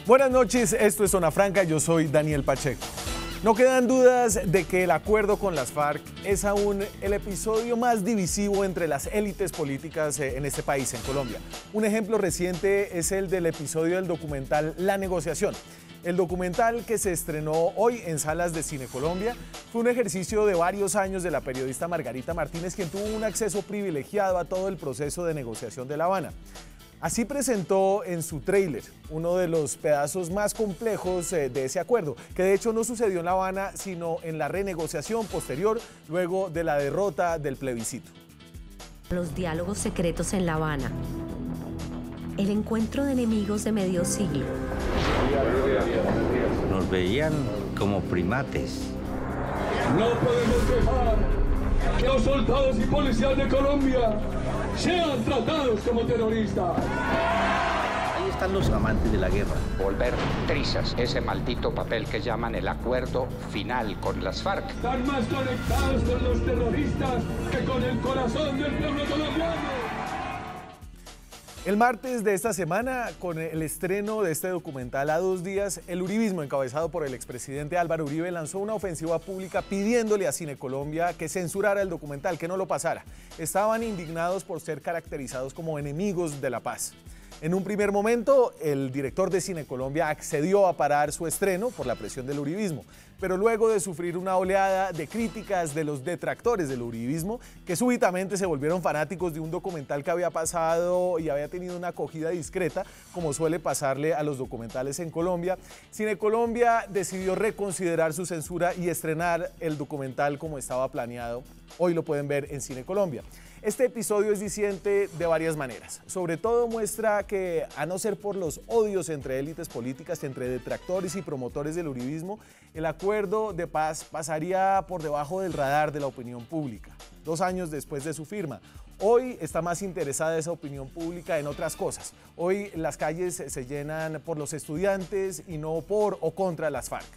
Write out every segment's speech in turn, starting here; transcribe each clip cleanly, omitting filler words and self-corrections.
Buenas noches, esto es Zona Franca, yo soy Daniel Pacheco. No quedan dudas de que el acuerdo con las FARC es aún el episodio más divisivo entre las élites políticas en este país, en Colombia. Un ejemplo reciente es el del episodio del documental La Negociación. El documental, que se estrenó hoy en salas de Cine Colombia, fue un ejercicio de varios años de la periodista Margarita Martínez, quien tuvo un acceso privilegiado a todo el proceso de negociación de La Habana. Así presentó en su tráiler uno de los pedazos más complejos de ese acuerdo, que de hecho no sucedió en La Habana, sino en la renegociación posterior, luego de la derrota del plebiscito. Los diálogos secretos en La Habana. El encuentro de enemigos de medio siglo. Nos veían como primates. No podemos dejar que los soldados y policías de Colombia sean tratados como terroristas. Ahí están los amantes de la guerra. Volver trizas ese maldito papel que llaman el acuerdo final con las FARC. Están más conectados con los terroristas que con el corazón del pueblo colombiano. El martes de esta semana, con el estreno de este documental a 2 días, el uribismo, encabezado por el expresidente Álvaro Uribe, lanzó una ofensiva pública pidiéndole a Cine Colombia que censurara el documental, que no lo pasara. Estaban indignados por ser caracterizados como enemigos de la paz. En un primer momento, el director de Cine Colombia accedió a parar su estreno por la presión del uribismo, pero luego de sufrir una oleada de críticas de los detractores del uribismo, que súbitamente se volvieron fanáticos de un documental que había pasado y había tenido una acogida discreta, como suele pasarle a los documentales en Colombia, Cine Colombia decidió reconsiderar su censura y estrenar el documental como estaba planeado. Hoy lo pueden ver en Cine Colombia. Este episodio es diciente de varias maneras. Sobre todo muestra que, a no ser por los odios entre élites políticas, entre detractores y promotores del uribismo, el acuerdo de paz pasaría por debajo del radar de la opinión pública, 2 años después de su firma. Hoy está más interesada esa opinión pública en otras cosas. Hoy las calles se llenan por los estudiantes y no por o contra las FARC.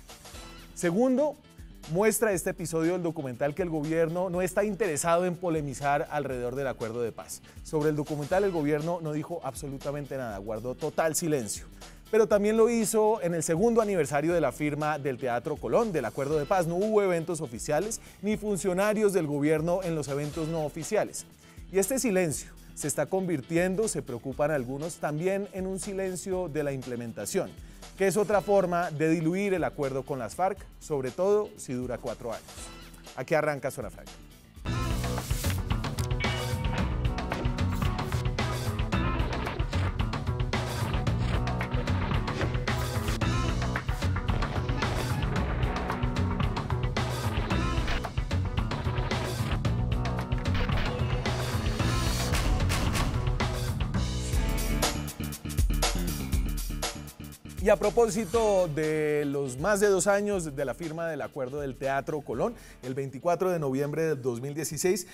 Segundo, muestra este episodio del documental que el gobierno no está interesado en polemizar alrededor del acuerdo de paz. Sobre el documental el gobierno no dijo absolutamente nada, guardó total silencio. Pero también lo hizo en el 2º aniversario de la firma del Teatro Colón del acuerdo de paz. No hubo eventos oficiales ni funcionarios del gobierno en los eventos no oficiales. Y este silencio se está convirtiendo, se preocupan algunos, también en un silencio de la implementación, que es otra forma de diluir el acuerdo con las FARC, sobre todo si dura 4 años. Aquí arranca Zona Franca. Y a propósito de los más de 2 años de la firma del acuerdo del Teatro Colón, el 24 de noviembre del 2016,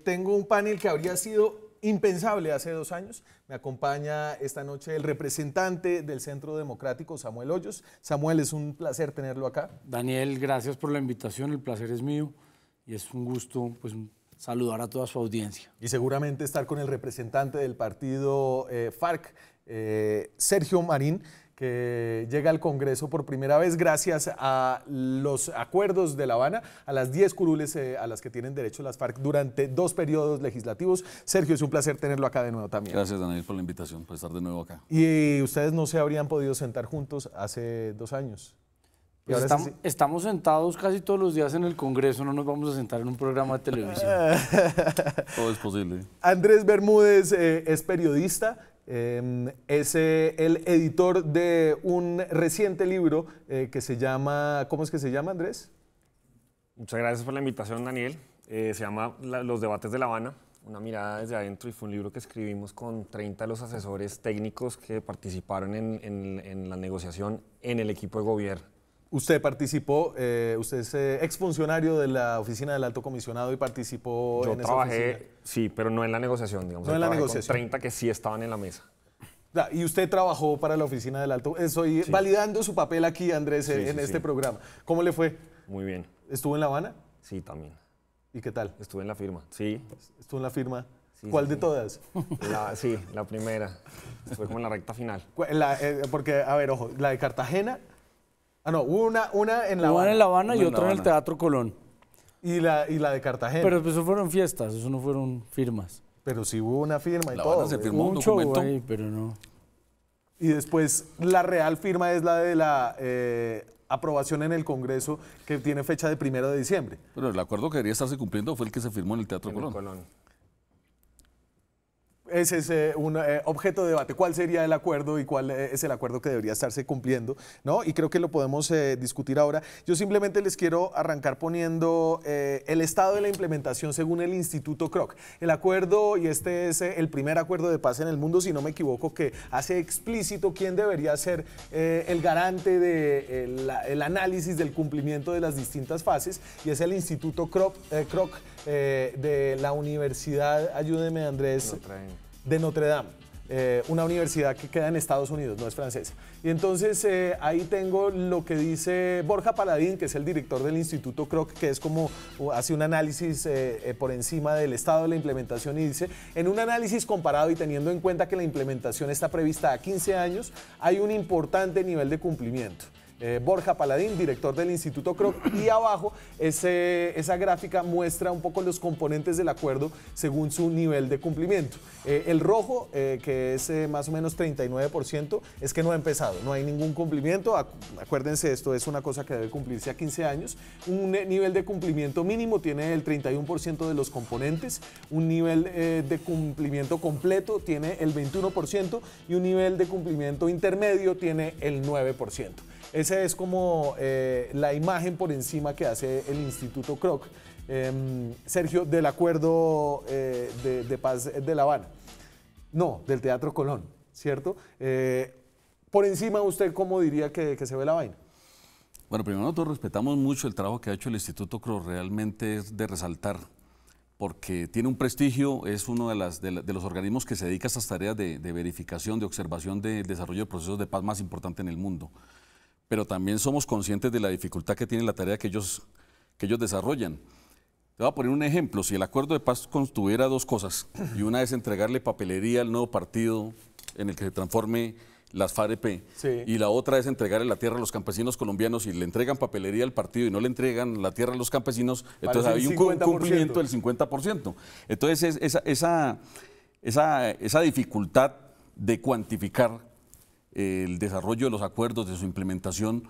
tengo un panel que habría sido impensable hace 2 años. Me acompaña esta noche el representante del Centro Democrático, Samuel Hoyos. Samuel, es un placer tenerlo acá. Daniel, gracias por la invitación, el placer es mío y es un gusto saludar a toda su audiencia. Y seguramente estar con el representante del partido FARC, Sergio Marín, que llega al Congreso por primera vez gracias a los acuerdos de La Habana, a las 10 curules a las que tienen derecho las FARC durante 2 periodos legislativos. Sergio, es un placer tenerlo acá de nuevo también. Gracias, Daniel, por la invitación, por estar de nuevo acá. ¿Y ustedes no se habrían podido sentar juntos hace 2 años? Pues estamos sentados casi todos los días en el Congreso, no nos vamos a sentar en un programa de televisión. Todo es posible. Andrés Bermúdez es periodista. Es el editor de un reciente libro que se llama, ¿cómo es que se llama, Andrés? Muchas gracias por la invitación, Daniel. Se llama Los debates de La Habana, una mirada desde adentro, y fue un libro que escribimos con 30 de los asesores técnicos que participaron en la negociación en el equipo de gobierno. Usted participó, usted es exfuncionario de la oficina del Alto Comisionado y participó en esa oficina. Yo trabajé, sí, pero no en la negociación, digamos. No en la negociación. Con 30 que sí estaban en la mesa. Y usted trabajó para la oficina del Alto. Estoy validando su papel aquí, Andrés, en este programa. ¿Cómo le fue? Muy bien. ¿Estuvo en La Habana? Sí, también. ¿Y qué tal? Estuve en la firma, sí. ¿Estuvo en la firma? ¿Cuál de todas? Sí, la primera. Fue como en la recta final. Porque, a ver, ojo, la de Cartagena. Ah, no, hubo una en La Habana. Una en La Habana y otra en el Teatro Colón. Y la de Cartagena. Pero pues, eso fueron fiestas, eso no fueron firmas. Pero sí hubo una firma y La todo. Habana se firmó un documento. Ahí, pero no. Y después la real firma es la de la aprobación en el Congreso, que tiene fecha de 1 de diciembre. Pero el acuerdo que debería estarse cumpliendo fue el que se firmó en el Teatro Colón. Ese es un objeto de debate. ¿Cuál sería el acuerdo y cuál es el acuerdo que debería estarse cumpliendo? ¿No? Y creo que lo podemos discutir ahora. Yo simplemente les quiero arrancar poniendo el estado de la implementación según el Instituto Kroc. El acuerdo, y este es el primer acuerdo de paz en el mundo, si no me equivoco, que hace explícito quién debería ser el garante del análisis del cumplimiento de las distintas fases, y es el Instituto Kroc de la Universidad, ayúdeme Andrés, de Notre Dame, una universidad que queda en Estados Unidos, no es francesa. Y entonces ahí tengo lo que dice Borja Paladín, que es el director del Instituto Kroc, que es como hace un análisis por encima del estado de la implementación, y dice: en un análisis comparado y teniendo en cuenta que la implementación está prevista a 15 años, hay un importante nivel de cumplimiento. Borja Paladín, director del Instituto Kroc, y abajo esa gráfica muestra un poco los componentes del acuerdo según su nivel de cumplimiento. El rojo, que es más o menos 39%, es que no ha empezado, no hay ningún cumplimiento. Acuérdense, esto es una cosa que debe cumplirse a 15 años. Un nivel de cumplimiento mínimo tiene el 31% de los componentes, un nivel de cumplimiento completo tiene el 21% y un nivel de cumplimiento intermedio tiene el 9%. Esa es como la imagen por encima que hace el Instituto Kroc, Sergio, del acuerdo de paz de La Habana. No, del Teatro Colón, ¿cierto? Por encima, ¿usted cómo diría que se ve la vaina? Bueno, primero nosotros respetamos mucho el trabajo que ha hecho el Instituto Kroc, realmente es de resaltar, porque tiene un prestigio, es uno de los organismos que se dedica a estas tareas de verificación, de observación del desarrollo de procesos de paz más importante en el mundo. Pero también somos conscientes de la dificultad que tiene la tarea que ellos desarrollan. Te voy a poner un ejemplo: si el acuerdo de paz contuviera dos cosas, y una es entregarle papelería al nuevo partido en el que se transforme las FARC-EP, sí, y la otra es entregarle la tierra a los campesinos colombianos, y le entregan papelería al partido y no le entregan la tierra a los campesinos, entonces hay un cumplimiento del 50%. Entonces esa dificultad de cuantificar el desarrollo de los acuerdos, de su implementación,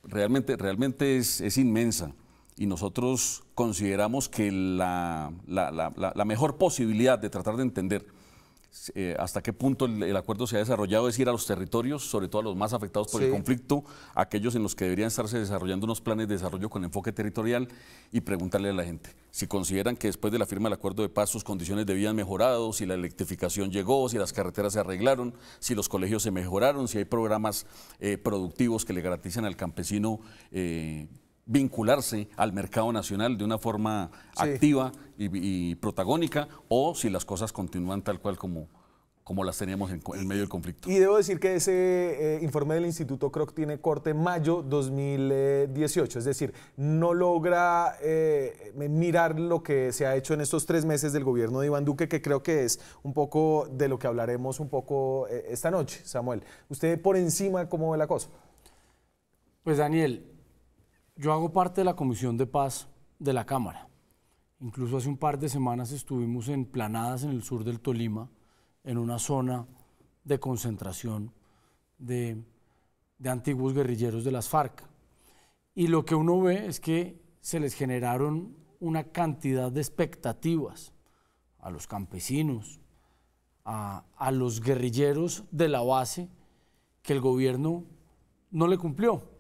realmente es inmensa, y nosotros consideramos que la mejor posibilidad de tratar de entender hasta qué punto el acuerdo se ha desarrollado es ir a los territorios, sobre todo a los más afectados por el conflicto, aquellos en los que deberían estarse desarrollando unos planes de desarrollo con enfoque territorial, y preguntarle a la gente si consideran que después de la firma del acuerdo de paz sus condiciones de vida han mejorado, si la electrificación llegó, si las carreteras se arreglaron, si los colegios se mejoraron, si hay programas productivos que le garantizan al campesino vincularse al mercado nacional de una forma activa y protagónica, o si las cosas continúan tal cual como las teníamos en medio del conflicto. Y debo decir que ese informe del Instituto Kroc tiene corte mayo 2018, es decir, no logra mirar lo que se ha hecho en estos 3 meses del gobierno de Iván Duque, que creo que es un poco de lo que hablaremos un poco esta noche. Samuel, ¿usted por encima cómo ve la cosa? Pues Daniel, yo hago parte de la Comisión de Paz de la Cámara. Incluso hace un par de semanas estuvimos en Planadas, en el sur del Tolima, en una zona de concentración de antiguos guerrilleros de las FARC. Y lo que uno ve es que se les generaron una cantidad de expectativas a los campesinos, a los guerrilleros de la base, que el gobierno no le cumplió.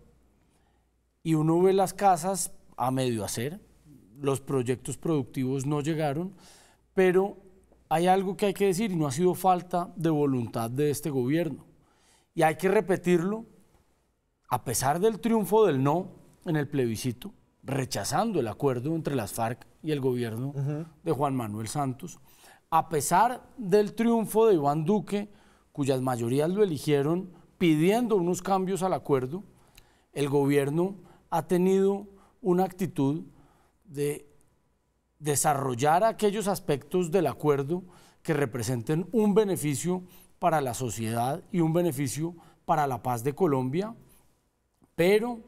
Y uno ve las casas a medio hacer, los proyectos productivos no llegaron, pero hay algo que hay que decir, y no ha sido falta de voluntad de este gobierno. Y hay que repetirlo, a pesar del triunfo del no en el plebiscito, rechazando el acuerdo entre las FARC y el gobierno de Juan Manuel Santos, a pesar del triunfo de Iván Duque, cuyas mayorías lo eligieron pidiendo unos cambios al acuerdo, el gobierno ha tenido una actitud de desarrollar aquellos aspectos del acuerdo que representen un beneficio para la sociedad y un beneficio para la paz de Colombia, pero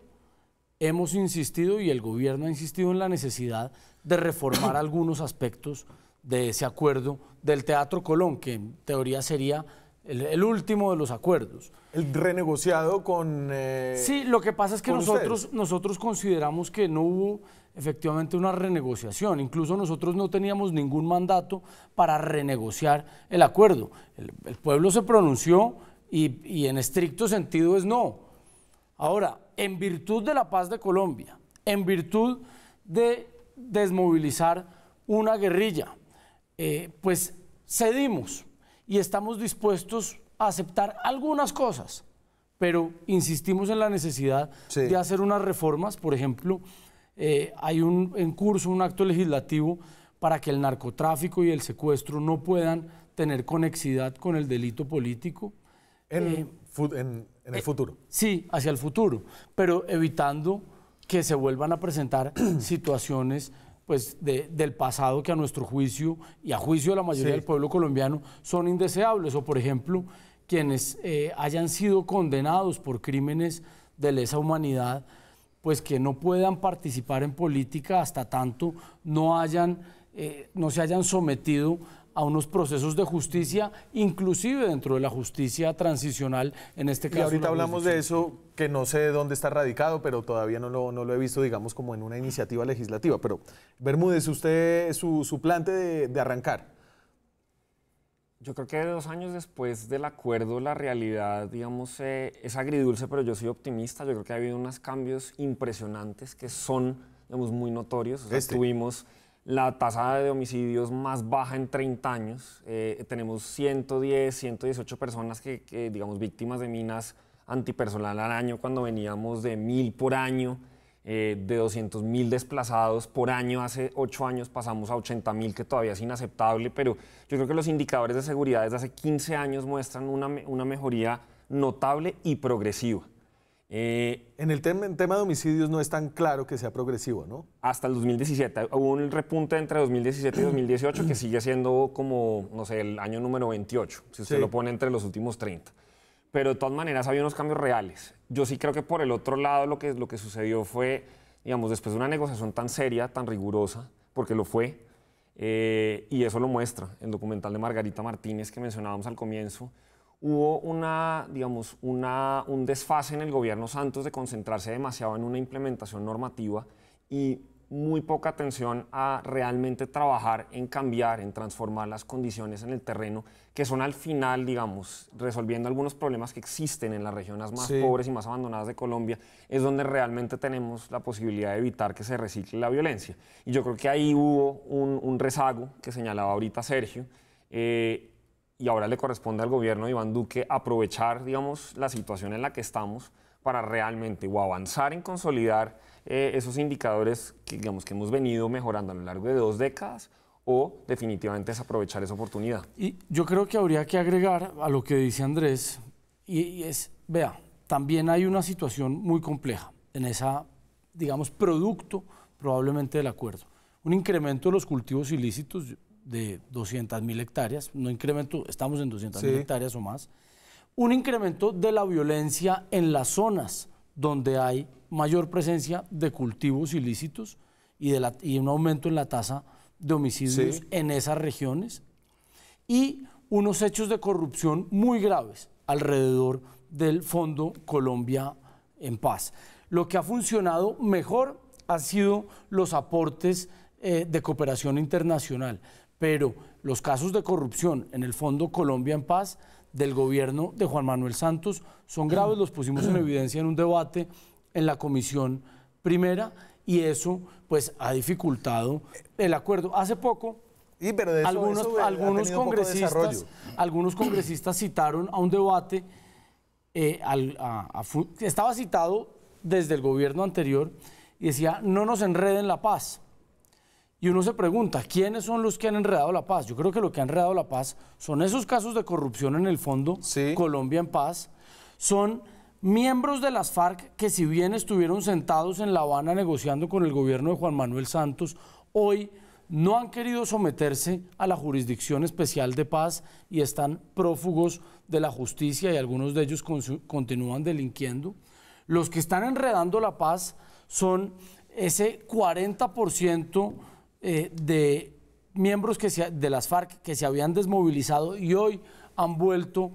hemos insistido y el gobierno ha insistido en la necesidad de reformar algunos aspectos de ese acuerdo del Teatro Colón, que en teoría sería el último de los acuerdos. El renegociado con... Sí, lo que pasa es que nosotros consideramos que no hubo efectivamente una renegociación. Incluso nosotros no teníamos ningún mandato para renegociar el acuerdo. El pueblo se pronunció y en estricto sentido es no. Ahora, en virtud de la paz de Colombia, en virtud de desmovilizar una guerrilla, pues cedimos y estamos dispuestos a aceptar algunas cosas, pero insistimos en la necesidad de hacer unas reformas. Por ejemplo, hay en curso un acto legislativo para que el narcotráfico y el secuestro no puedan tener conexidad con el delito político. En el futuro. Sí, hacia el futuro, pero evitando que se vuelvan a presentar situaciones pues, del pasado que a nuestro juicio y a juicio de la mayoría del pueblo colombiano son indeseables. O, por ejemplo, quienes hayan sido condenados por crímenes de lesa humanidad, pues que no puedan participar en política hasta tanto no se hayan sometido a unos procesos de justicia, inclusive dentro de la justicia transicional, en este caso. Y ahorita hablamos de eso, que no sé dónde está radicado, pero todavía no lo he visto, digamos, como en una iniciativa legislativa. Pero, Bermúdez, usted, su plante de arrancar. Yo creo que 2 años después del acuerdo, la realidad, digamos, es agridulce, pero yo soy optimista. Yo creo que ha habido unos cambios impresionantes que son, digamos, muy notorios. O sea, tuvimos la tasa de homicidios más baja en 30 años. Tenemos 118 personas que, digamos, víctimas de minas antipersonal al año, cuando veníamos de 1.000 por año, de 200.000 desplazados por año. Hace 8 años pasamos a 80.000, que todavía es inaceptable, pero yo creo que los indicadores de seguridad desde hace 15 años muestran una mejoría notable y progresiva. En el tema de homicidios no es tan claro que sea progresivo, ¿no? Hasta el 2017. Hubo un repunte entre 2017 y 2018 que sigue siendo como, no sé, el año número 28, si usted lo pone entre los últimos 30. Pero de todas maneras había unos cambios reales. Yo sí creo que por el otro lado lo que sucedió fue, digamos, después de una negociación tan seria, tan rigurosa, porque lo fue, y eso lo muestra el documental de Margarita Martínez que mencionábamos al comienzo. Hubo un desfase en el gobierno Santos de concentrarse demasiado en una implementación normativa y muy poca atención a realmente trabajar en cambiar, en transformar las condiciones en el terreno, que son al final, digamos, resolviendo algunos problemas que existen en las regiones más pobres y más abandonadas de Colombia, es donde realmente tenemos la posibilidad de evitar que se recicle la violencia. Y yo creo que ahí hubo un rezago que señalaba ahorita Sergio, y ahora le corresponde al gobierno de Iván Duque aprovechar, digamos, la situación en la que estamos para realmente o avanzar en consolidar esos indicadores que, digamos, que hemos venido mejorando a lo largo de 2 décadas, o definitivamente desaprovechar esa oportunidad. Y yo creo que habría que agregar a lo que dice Andrés, vea, también hay una situación muy compleja en esa, digamos, producto probablemente del acuerdo. Un incremento de los cultivos ilícitos de 200.000 hectáreas, no incremento, estamos en 200.000 hectáreas o más, un incremento de la violencia en las zonas donde hay mayor presencia de cultivos ilícitos y un aumento en la tasa de homicidios en esas regiones, y unos hechos de corrupción muy graves alrededor del Fondo Colombia en Paz. Lo que ha funcionado mejor han sido los aportes de cooperación internacional, pero los casos de corrupción en el Fondo Colombia en Paz del gobierno de Juan Manuel Santos son graves, los pusimos en evidencia en un debate en la Comisión Primera, y eso pues ha dificultado el acuerdo. Hace poco pero de eso, algunos congresistas citaron a un debate, estaba citado desde el gobierno anterior, y decía: no nos enreden la paz. Y uno se pregunta, ¿quiénes son los que han enredado la paz? Yo creo que lo que ha enredado la paz son esos casos de corrupción en el Fondo Colombia en Paz, son miembros de las FARC que, si bien estuvieron sentados en La Habana negociando con el gobierno de Juan Manuel Santos, hoy no han querido someterse a la Jurisdicción Especial de Paz y están prófugos de la justicia y algunos de ellos continúan delinquiendo. Los que están enredando la paz son ese 40% de miembros de las FARC que se habían desmovilizado y hoy han vuelto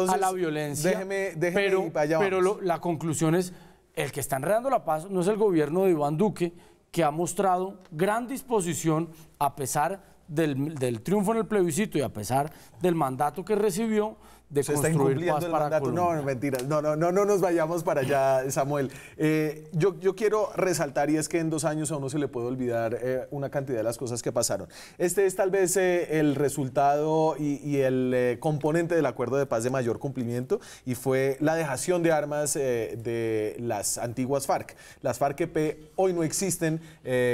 a la violencia. Pero la conclusión es, el que está enredando la paz no es el gobierno de Iván Duque, que ha mostrado gran disposición a pesar del triunfo en el plebiscito y a pesar del mandato que recibió de construir paz para Colombia. No, mentiras. No nos vayamos para allá, Samuel. Yo quiero resaltar, y es que en 2 años a uno se le puede olvidar una cantidad de las cosas que pasaron. Este es tal vez el resultado y el componente del acuerdo de paz de mayor cumplimiento, y fue la dejación de armas de las antiguas FARC. Las FARC-EP hoy no existen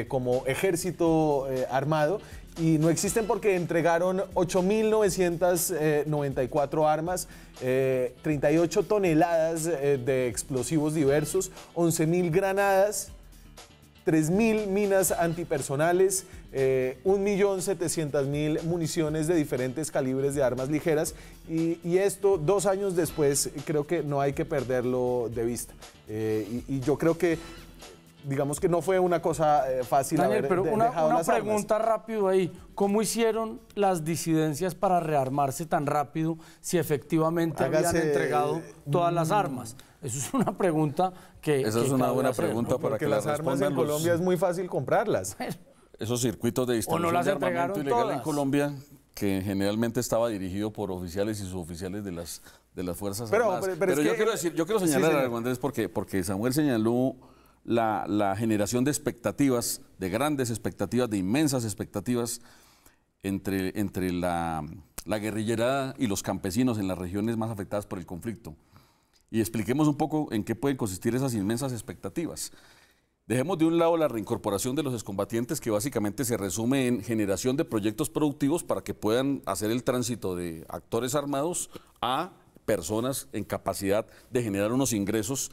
como ejército armado, y no existen porque entregaron 8.994 armas, 38 toneladas de explosivos diversos, 11.000 granadas, 3.000 minas antipersonales, 1.700.000 municiones de diferentes calibres de armas ligeras, y esto 2 años después creo que no hay que perderlo de vista. Y yo creo que digamos que no fue una cosa fácil. Daniel, pero una pregunta rápido ahí. ¿Cómo hicieron las disidencias para rearmarse tan rápido si efectivamente habían entregado todas las armas? Eso es una pregunta que... Esa es una buena pregunta para que la respondan. Porque las armas en Colombia es muy fácil comprarlas. Esos circuitos de distribución de armamento ilegal en Colombia, que generalmente estaba dirigido por oficiales y suboficiales de las Fuerzas Armadas. Pero yo quiero señalar algo, Andrés, porque Samuel señaló la generación de expectativas, de grandes expectativas, de inmensas expectativas entre la guerrillerada y los campesinos en las regiones más afectadas por el conflicto. Y expliquemos un poco en qué pueden consistir esas inmensas expectativas. Dejemos de un lado la reincorporación de los excombatientes, que básicamente se resume en generación de proyectos productivos para que puedan hacer el tránsito de actores armados a personas en capacidad de generar unos ingresos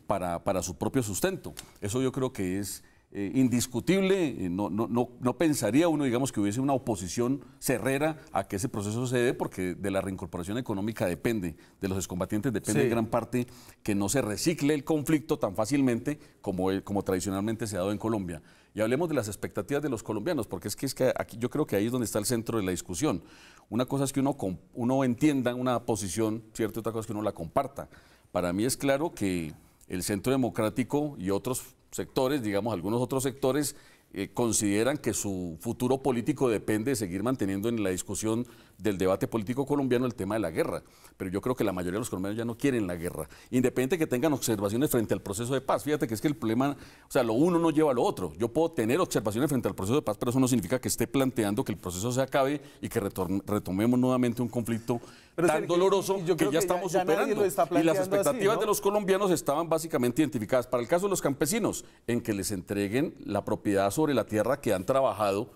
para su propio sustento. Eso yo creo que es indiscutible. No pensaría uno, digamos, que hubiese una oposición cerrera a que ese proceso se dé, porque de la reincorporación económica depende, de los excombatientes depende en gran parte que no se recicle el conflicto tan fácilmente como tradicionalmente se ha dado en Colombia. Y hablemos de las expectativas de los colombianos, porque es que aquí, yo creo que ahí es donde está el centro de la discusión. Una cosa es que uno entienda una posición, ¿cierto? Otra cosa es que uno la comparta. Para mí es claro que el Centro Democrático y otros sectores, digamos algunos otros sectores, consideran que su futuro político depende de seguir manteniendo en la discusión del debate político colombiano el tema de la guerra. Pero yo creo que la mayoría de los colombianos ya no quieren la guerra, independiente que tengan observaciones frente al proceso de paz. Fíjate que es que el problema, o sea, lo uno no lleva a lo otro. Yo puedo tener observaciones frente al proceso de paz, pero eso no significa que esté planteando que el proceso se acabe y que retomemos nuevamente un conflicto tan doloroso que ya estamos superando. Y las expectativas de los colombianos estaban básicamente identificadas para el caso de los campesinos, en que les entreguen la propiedad sobre la tierra que han trabajado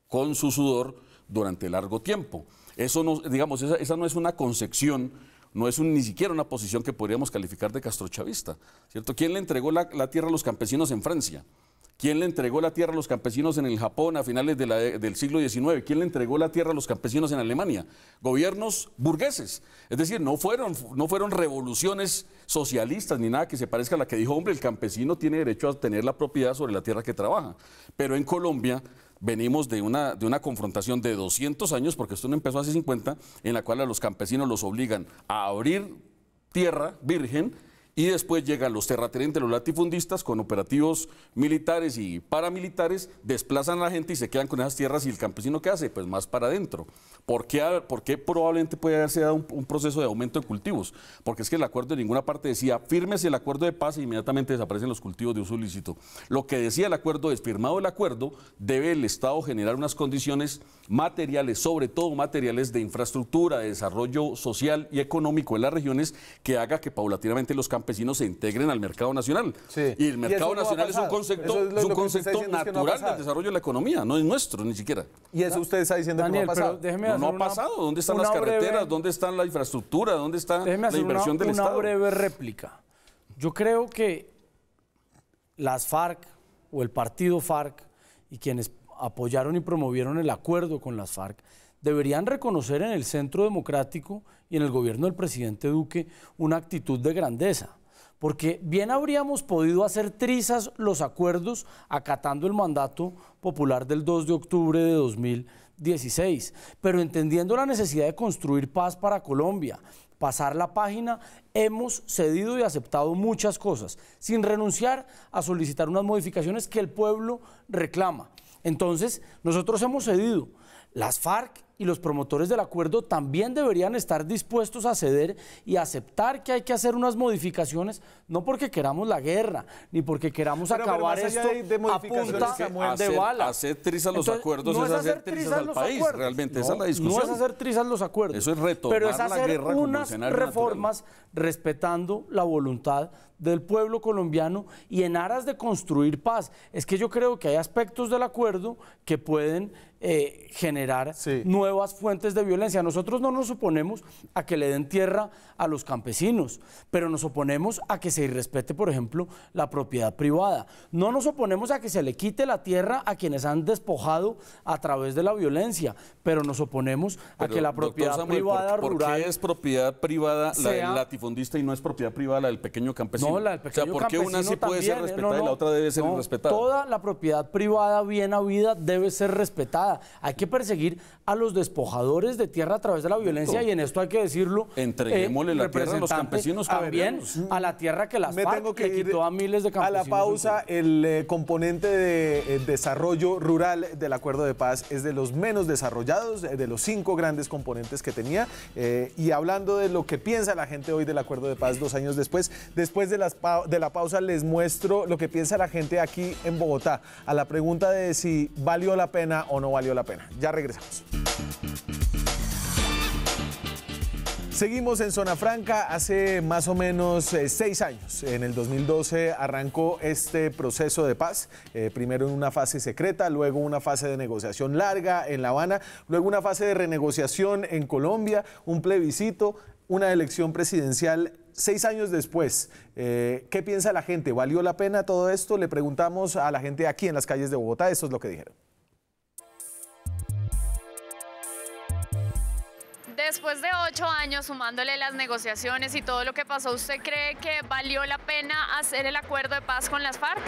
con su sudor durante largo tiempo. Eso no, digamos, esa no es una concepción, no es ni siquiera una posición que podríamos calificar de castrochavista, ¿cierto? ¿Quién le entregó la tierra a los campesinos en Francia? ¿Quién le entregó la tierra a los campesinos en el Japón a finales del siglo XIX? ¿Quién le entregó la tierra a los campesinos en Alemania? Gobiernos burgueses. Es decir, no fueron revoluciones socialistas ni nada que se parezca a la que dijo, hombre, el campesino tiene derecho a tener la propiedad sobre la tierra que trabaja. Pero en Colombia venimos de una confrontación de 200 años, porque esto no empezó hace 50, en la cual a los campesinos los obligan a abrir tierra virgen, y después llegan los terratenientes, los latifundistas, con operativos militares y paramilitares, desplazan a la gente y se quedan con esas tierras, y el campesino ¿qué hace? Pues más para adentro. ¿Por qué probablemente puede haberse dado un proceso de aumento de cultivos? Porque es que el acuerdo de ninguna parte decía, fírmese el acuerdo de paz e inmediatamente desaparecen los cultivos de uso ilícito. Lo que decía el acuerdo es, firmado el acuerdo, debe el Estado generar unas condiciones materiales, sobre todo materiales de infraestructura, de desarrollo social y económico en las regiones, que haga que paulatinamente los campesinos se integren al mercado nacional. Sí. Y el mercado nacional es un concepto natural del desarrollo de la economía, no es nuestro ni siquiera. Y eso usted está diciendo, Daniel, que no ha pasado. No ha pasado. ¿Dónde están las carreteras? ¿Dónde está la infraestructura? ¿Dónde está la inversión del Estado? Una breve réplica. Yo creo que las FARC o el partido FARC y quienes apoyaron y promovieron el acuerdo con las FARC, deberían reconocer en el Centro Democrático y en el gobierno del presidente Duque una actitud de grandeza. Porque bien habríamos podido hacer trizas los acuerdos acatando el mandato popular del 2 de octubre de 2016, pero entendiendo la necesidad de construir paz para Colombia, pasar la página, hemos cedido y aceptado muchas cosas, sin renunciar a solicitar unas modificaciones que el pueblo reclama. Entonces, nosotros hemos cedido. Las FARC y los promotores del acuerdo también deberían estar dispuestos a ceder y aceptar que hay que hacer unas modificaciones, no porque queramos la guerra, ni porque queramos acabar esto a punta de bala. Hacer trizas los acuerdos es hacer trizas al país, realmente, esa es la discusión. No es hacer trizas los acuerdos. Eso es retomar pero es hacer la guerra unas reformas respetando la voluntad del pueblo colombiano y en aras de construir paz. Es que yo creo que hay aspectos del acuerdo que pueden generar nuevas fuentes de violencia. Nosotros no nos oponemos a que le den tierra a los campesinos, pero nos oponemos a que se irrespete, por ejemplo, la propiedad privada. No nos oponemos a que se le quite la tierra a quienes han despojado a través de la violencia, pero nos oponemos a que la propiedad privada rural... ¿Por qué es propiedad privada la del latifundista y no es propiedad privada la del pequeño campesino? No, la del pequeño ¿por qué una sí puede ser respetada y la otra debe ser irrespetada? Toda la propiedad privada bien habida debe ser respetada. Hay que perseguir a los despojadores de tierra a través de la violencia y en esto hay que decirlo. Entreguémosle la tierra a los campesinos también, a la tierra que las FARC le quitó a miles de campesinos. A la pausa, el componente de desarrollo rural del acuerdo de paz es de los menos desarrollados, de los 5 grandes componentes que tenía. Y hablando de lo que piensa la gente hoy del acuerdo de paz 2 años después de la pausa les muestro lo que piensa la gente aquí en Bogotá, a la pregunta de si valió la pena o no valió la pena. Ya regresamos. Seguimos en Zona Franca. Hace más o menos 6 años, en el 2012, arrancó este proceso de paz, primero en una fase secreta, luego una fase de negociación larga en La Habana, luego una fase de renegociación en Colombia, un plebiscito, una elección presidencial. 6 años después, ¿qué piensa la gente? ¿Valió la pena todo esto? Le preguntamos a la gente aquí en las calles de Bogotá, esto es lo que dijeron. Después de 8 años, sumándole las negociaciones y todo lo que pasó, ¿usted cree que valió la pena hacer el acuerdo de paz con las FARC?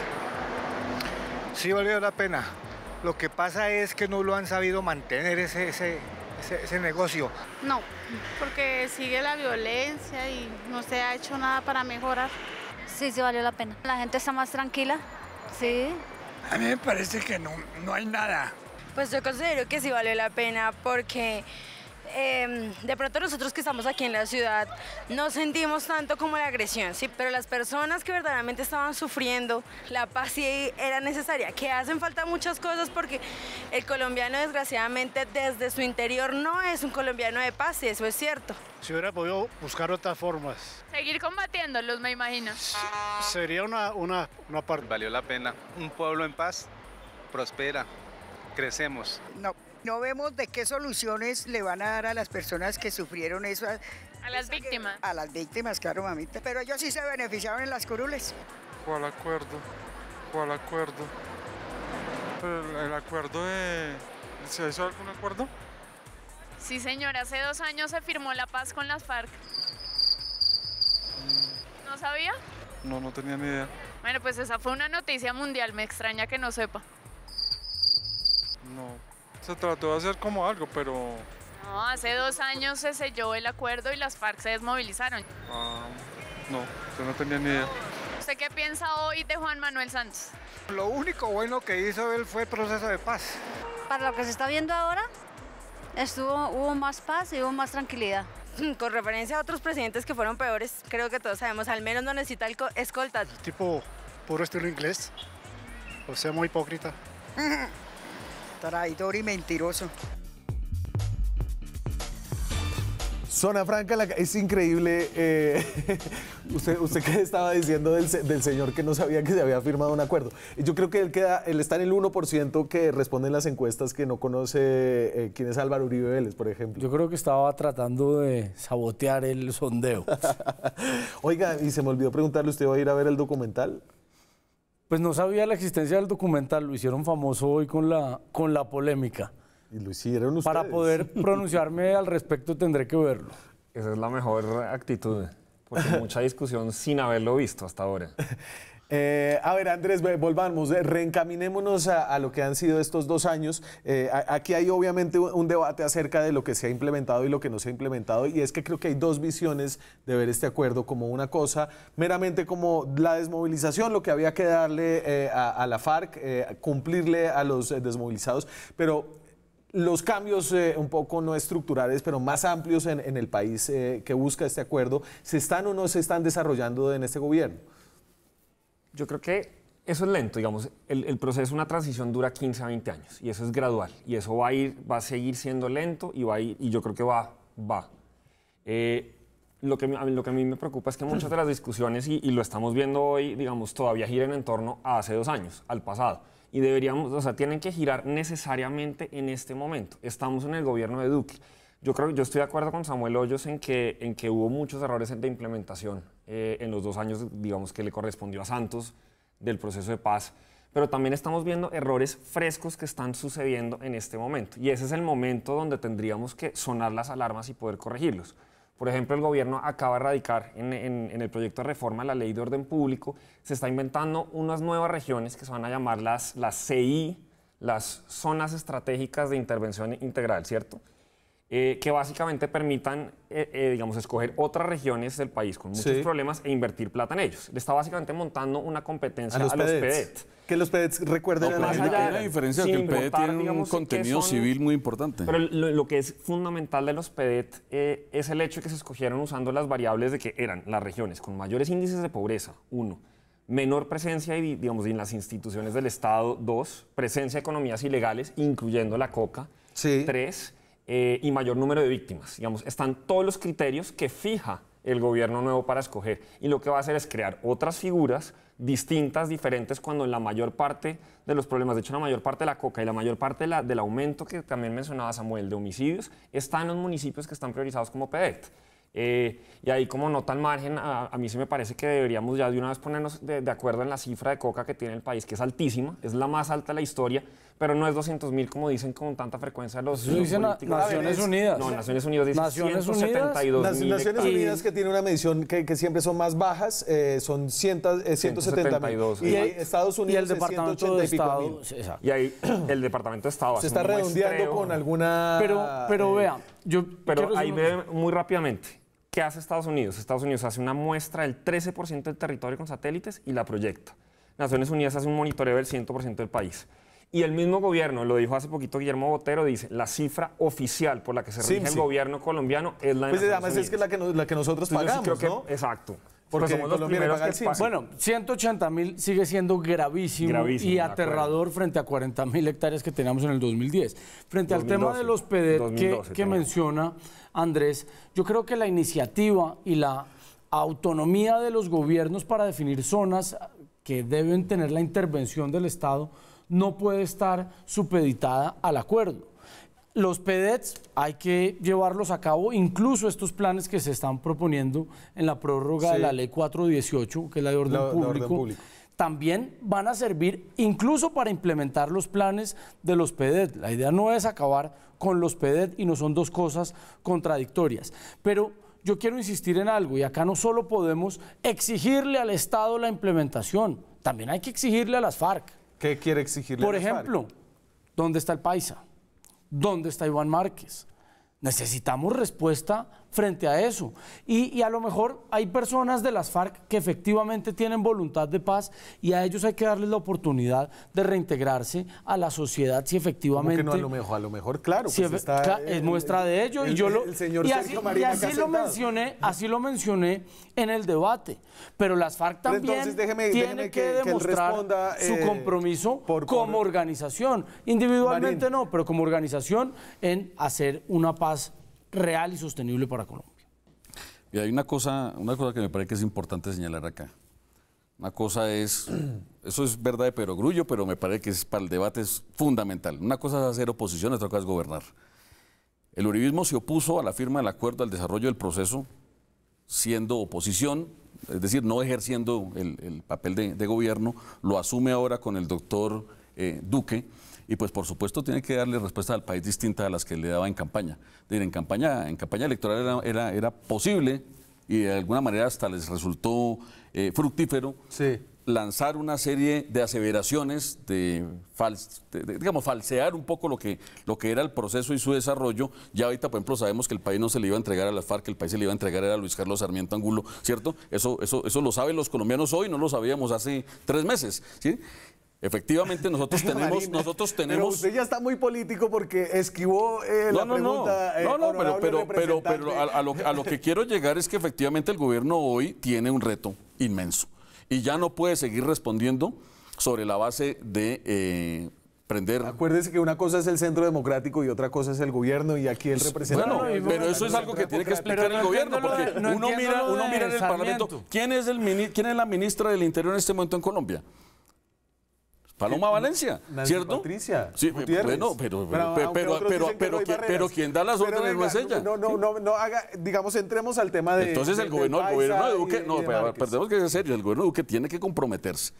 Sí, valió la pena. Lo que pasa es que no lo han sabido mantener ese negocio. No, porque sigue la violencia y no se ha hecho nada para mejorar. Sí, sí valió la pena. La gente está más tranquila, sí. A mí me parece que no hay nada. Pues yo considero que sí valió la pena porque de pronto nosotros que estamos aquí en la ciudad no sentimos tanto como la agresión, sí, pero las personas que verdaderamente estaban sufriendo, la paz sí era necesaria, que hacen falta muchas cosas porque el colombiano desgraciadamente desde su interior no es un colombiano de paz y eso es cierto. Si hubiera podido buscar otras formas. Seguir combatiéndolos, me imagino. Sería una parte. Valió la pena. Un pueblo en paz prospera, crecemos. No vemos de qué soluciones le van a dar a las personas que sufrieron eso. A las víctimas. A las víctimas, claro, mamita. Pero ellos sí se beneficiaron en las curules. ¿Cuál acuerdo? ¿Cuál acuerdo? El acuerdo de... ¿Se hizo algún acuerdo? Sí, señor. Hace 2 años se firmó la paz con las FARC. ¿No sabía? No tenía ni idea. Bueno, pues esa fue una noticia mundial. Me extraña que no sepa. No. Se trató de hacer como algo, pero... No, hace 2 años se selló el acuerdo y las FARC se desmovilizaron. No, yo no tenía ni idea. ¿Usted qué piensa hoy de Juan Manuel Santos? Lo único bueno que hizo él fue el proceso de paz. Para lo que se está viendo ahora, hubo más paz y hubo más tranquilidad. Con referencia a otros presidentes que fueron peores, creo que todos sabemos, al menos no necesita escolta. Tipo puro estilo inglés, o sea, muy hipócrita. Traidor y mentiroso. Zona Franca, es increíble. ¿Usted qué estaba diciendo del señor que no sabía que se había firmado un acuerdo? Yo creo que él está en el 1% que responde en las encuestas que no conoce quién es Álvaro Uribe Vélez, por ejemplo. Yo creo que estaba tratando de sabotear el sondeo. Oiga, y se me olvidó preguntarle, ¿usted va a ir a ver el documental? Pues no sabía la existencia del documental, lo hicieron famoso hoy con la polémica. Y lo hicieron ustedes. Para poder pronunciarme al respecto tendré que verlo. Esa es la mejor actitud, porque mucha discusión sin haberlo visto hasta ahora. A ver, Andrés, volvamos, reencaminémonos a lo que han sido estos 2 años. Aquí hay obviamente un debate acerca de lo que se ha implementado y lo que no se ha implementado, y es que creo que hay 2 visiones de ver este acuerdo, como una cosa meramente como la desmovilización, lo que había que darle a la FARC, cumplirle a los desmovilizados, pero los cambios un poco no estructurales, pero más amplios en el país que busca este acuerdo, ¿se están o no se están desarrollando en este gobierno? Yo creo que eso es lento, digamos, el proceso de una transición dura 15 a 20 años y eso es gradual y eso va a seguir siendo lento y yo creo que va. Lo que a mí me preocupa es que muchas de las discusiones, y lo estamos viendo hoy, digamos, todavía giran en torno a hace 2 años, al pasado. Y tienen que girar necesariamente en este momento. Estamos en el gobierno de Duque. Yo estoy de acuerdo con Samuel Hoyos en que hubo muchos errores de implementación en los 2 años, digamos, que le correspondió a Santos del proceso de paz, pero también estamos viendo errores frescos que están sucediendo en este momento. Y ese es el momento donde tendríamos que sonar las alarmas y poder corregirlos. Por ejemplo, el gobierno acaba de radicar en el proyecto de reforma de la Ley de Orden Público, se está inventando unas nuevas regiones que se van a llamar las CI, las Zonas Estratégicas de Intervención Integral, ¿cierto? Que básicamente permitan, digamos, escoger otras regiones del país con muchos problemas e invertir plata en ellos. Le está básicamente montando una competencia a los PEDET. Que los PEDET recuerden a la gente. Hay una diferencia, que el PEDET tiene un contenido civil muy importante. Pero lo que es fundamental de los PEDET es el hecho de que se escogieron usando las variables de que eran las regiones con mayores índices de pobreza, 1, menor presencia digamos, en las instituciones del Estado, 2, presencia de economías ilegales, incluyendo la coca, 3, y mayor número de víctimas. Digamos, están todos los criterios que fija el gobierno nuevo para escoger. Y lo que va a hacer es crear otras figuras distintas, diferentes, cuando en la mayor parte de los problemas, de hecho la mayor parte de la coca y la mayor parte del aumento que también mencionaba Samuel de homicidios, está en los municipios que están priorizados como PEDET. Y ahí, como nota al margen, a mí sí me parece que deberíamos ya de una vez ponernos de acuerdo en la cifra de coca que tiene el país, que es altísima, es la más alta de la historia, pero no es 200.000 como dicen con tanta frecuencia los políticos. Naciones Unidas. No, Naciones Unidas dice 172.000. Naciones Unidas, que tiene una medición que siempre son más bajas, son 170.000. Y Estados Unidos y el Departamento de Estado. Y ahí el Departamento de Estado se está redondeando con alguna... Pero vea, pero ahí ve muy rápidamente. ¿Qué hace Estados Unidos? Estados Unidos hace una muestra del 13% del territorio con satélites y la proyecta. Naciones Unidas hace un monitoreo del 100% del país. Y el mismo gobierno, lo dijo hace poquito Guillermo Botero, dice, la cifra oficial por la que se rige el gobierno colombiano es la de Naciones además Unidas. Es que la que nosotros pagamos, creo que, ¿no? Exacto. Porque somos los primeros que Bueno, 180.000 sigue siendo gravísimo y aterrador frente a 40.000 hectáreas que teníamos en el 2010. Frente 2012, al tema de los PEDET que menciona Andrés, yo creo que la iniciativa y la autonomía de los gobiernos para definir zonas que deben tener la intervención del Estado no puede estar supeditada al acuerdo. Los PEDETs hay que llevarlos a cabo, incluso estos planes que se están proponiendo en la prórroga de la Ley 418, que es la de orden público, también van a servir incluso para implementar los planes de los PEDET. La idea no es acabar con los PEDET y no son dos cosas contradictorias. Pero yo quiero insistir en algo, y acá no solo podemos exigirle al Estado la implementación, también hay que exigirle a las FARC. ¿Qué quiere exigirle Por a las ejemplo, FARC? ¿Dónde está el Paisa? ¿Dónde está Iván Márquez? Necesitamos respuesta frente a eso. Y a lo mejor hay personas de las FARC que efectivamente tienen voluntad de paz y a ellos hay que darles la oportunidad de reintegrarse a la sociedad si efectivamente... ¿Cómo que no a lo mejor, claro. Si pues está es muestra de ello. El señor Sergio Marina así lo mencioné en el debate. Pero las FARC también tienen que demostrar su compromiso como organización. Individualmente Marín. No, pero como organización en hacer una paz real y sostenible para Colombia. Y hay una cosa que me parece que es importante señalar acá. Una cosa es, eso es verdad de perogrullo, pero me parece que para el debate es fundamental. Una cosa es hacer oposición, otra cosa es gobernar. El uribismo se opuso a la firma del acuerdo, al desarrollo del proceso, siendo oposición, es decir, no ejerciendo el papel de gobierno, lo asume ahora con el doctor Duque, y pues por supuesto tiene que darle respuesta al país distinta a las que le daba en campaña. En campaña electoral era posible, y de alguna manera hasta les resultó fructífero, lanzar una serie de aseveraciones, digamos, falsear un poco lo que era el proceso y su desarrollo. Ya ahorita, por ejemplo, sabemos que el país no se le iba a entregar a las FARC, que el país se le iba a entregar a Luis Carlos Sarmiento Angulo, ¿cierto? Eso lo saben los colombianos hoy, no lo sabíamos hace 3 meses, ¿sí? Efectivamente, nosotros tenemos... Pero usted ya está muy político porque esquivó la pregunta. Pero a lo que quiero llegar es que efectivamente el gobierno hoy tiene un reto inmenso y ya no puede seguir respondiendo sobre la base de prender... Acuérdese que una cosa es el Centro Democrático y otra cosa es el gobierno, y aquí el representante... Bueno, pero eso es algo que tiene que explicar el gobierno, porque uno mira en el Parlamento. ¿Quién es la ministra del Interior en este momento en Colombia? Paloma Valencia, Nancy ¿cierto? Patricia. Sí, bueno, pero quien da las órdenes no es ella. No haga, digamos, entremos al tema de... Entonces el gobierno de Duque, perdemos que ser serio, el gobierno de Duque tiene que comprometerse.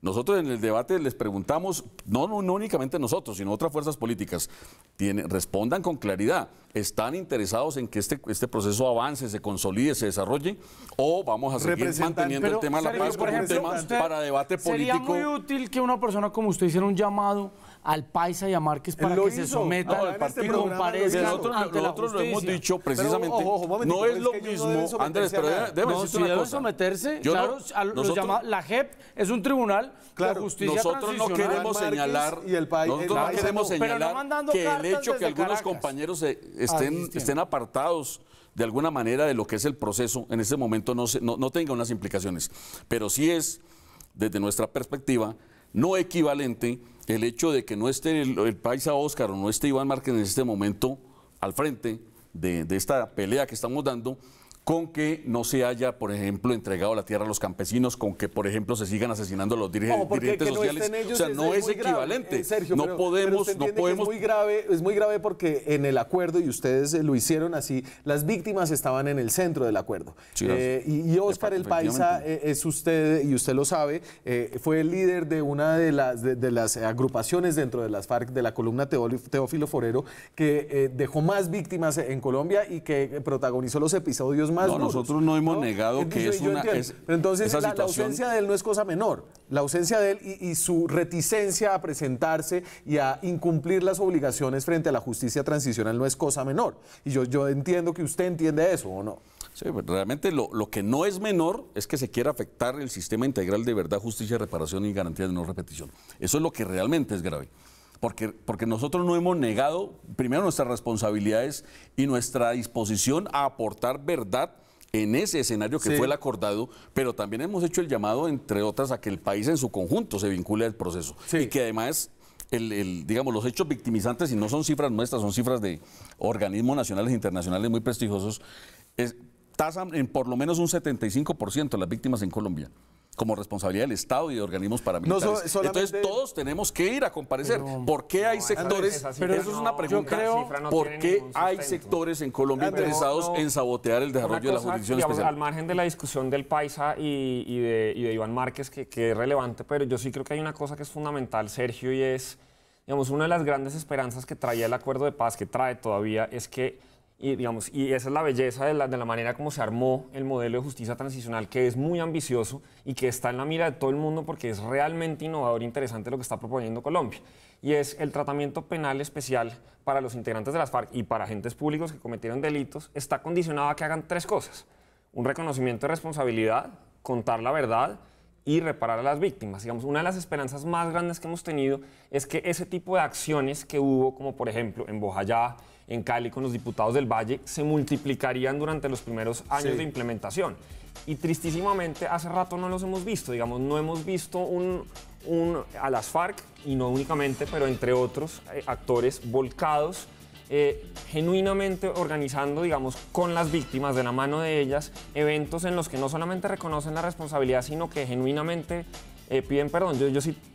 Nosotros en el debate les preguntamos, no únicamente nosotros, sino otras fuerzas políticas, respondan con claridad. ¿Están interesados en que este proceso avance, se consolide, se desarrolle? ¿O vamos a seguir manteniendo el tema de la paz como un tema para debate político? Sería muy útil que una persona como usted hiciera un llamado al Paisa y a Márquez para que se someta y comparezcan ante la nosotros lo hemos justicia. dicho precisamente, no es lo mismo, Andrés, pero déjame decirte una cosa. Someterse, claro, la JEP es un tribunal de justicia nosotros no queremos señalar, que el hecho que algunos compañeros estén apartados de alguna manera de lo que es el proceso en este momento no tenga unas implicaciones, pero sí es, desde nuestra perspectiva, no equivalente el hecho de que no esté el Paisa Óscar o no esté Iván Márquez en este momento al frente de esta pelea que estamos dando, con que no se haya, por ejemplo, entregado la tierra a los campesinos, con que, por ejemplo, se sigan asesinando a los dirigentes sociales. O sea, no es equivalente. Sergio, no podemos... Es muy grave porque en el acuerdo, y ustedes lo hicieron así, las víctimas estaban en el centro del acuerdo. Sí, y Óscar el Paisa es usted, y usted lo sabe, fue el líder de una de las agrupaciones dentro de las FARC, de la columna Teófilo Forero, que dejó más víctimas en Colombia y que protagonizó los episodios más duros. Nosotros no hemos negado que es una... Entonces, la ausencia de él no es cosa menor. La ausencia de él y su reticencia a presentarse y a incumplir las obligaciones frente a la justicia transicional no es cosa menor. Y yo entiendo que usted entiende eso, ¿o no? Sí, realmente lo que no es menor es que se quiera afectar el sistema integral de verdad, justicia, reparación y garantía de no repetición. Eso es lo que realmente es grave. Porque nosotros no hemos negado, primero, nuestras responsabilidades y nuestra disposición a aportar verdad en ese escenario que fue el acordado, pero también hemos hecho el llamado, entre otras, a que el país en su conjunto se vincule al proceso. Y que además, digamos, los hechos victimizantes, y no son cifras nuestras, son cifras de organismos nacionales e internacionales muy prestigiosos, tasan en por lo menos un 75% de las víctimas en Colombia, como responsabilidad del Estado y de organismos paramilitares. Entonces todos tenemos que ir a comparecer. ¿Por qué hay sectores? Pero eso es una pregunta. ¿Por qué hay sectores en Colombia interesados en sabotear el desarrollo de la jurisdicción especial? Al margen de la discusión del Paisa y de Iván Márquez, que es relevante, pero yo sí creo que hay una cosa que es fundamental, Sergio, y es, digamos, una de las grandes esperanzas que traía el acuerdo de paz, que trae todavía, es que y esa es la belleza de la manera como se armó el modelo de justicia transicional, que es muy ambicioso y que está en la mira de todo el mundo porque es realmente innovador e interesante lo que está proponiendo Colombia. Y es el tratamiento penal especial para los integrantes de las FARC y para agentes públicos que cometieron delitos está condicionado a que hagan 3 cosas. Un reconocimiento de responsabilidad, contar la verdad y reparar a las víctimas. Digamos, una de las esperanzas más grandes que hemos tenido es que ese tipo de acciones que hubo, como por ejemplo en Bojayá, en Cali con los diputados del Valle, se multiplicarían durante los primeros años de implementación. Y tristísimamente hace rato no los hemos visto, digamos, no hemos visto a las FARC, y no únicamente, pero entre otros actores volcados, genuinamente organizando, digamos, con las víctimas, de la mano de ellas, eventos en los que no solamente reconocen la responsabilidad, sino que genuinamente piden perdón.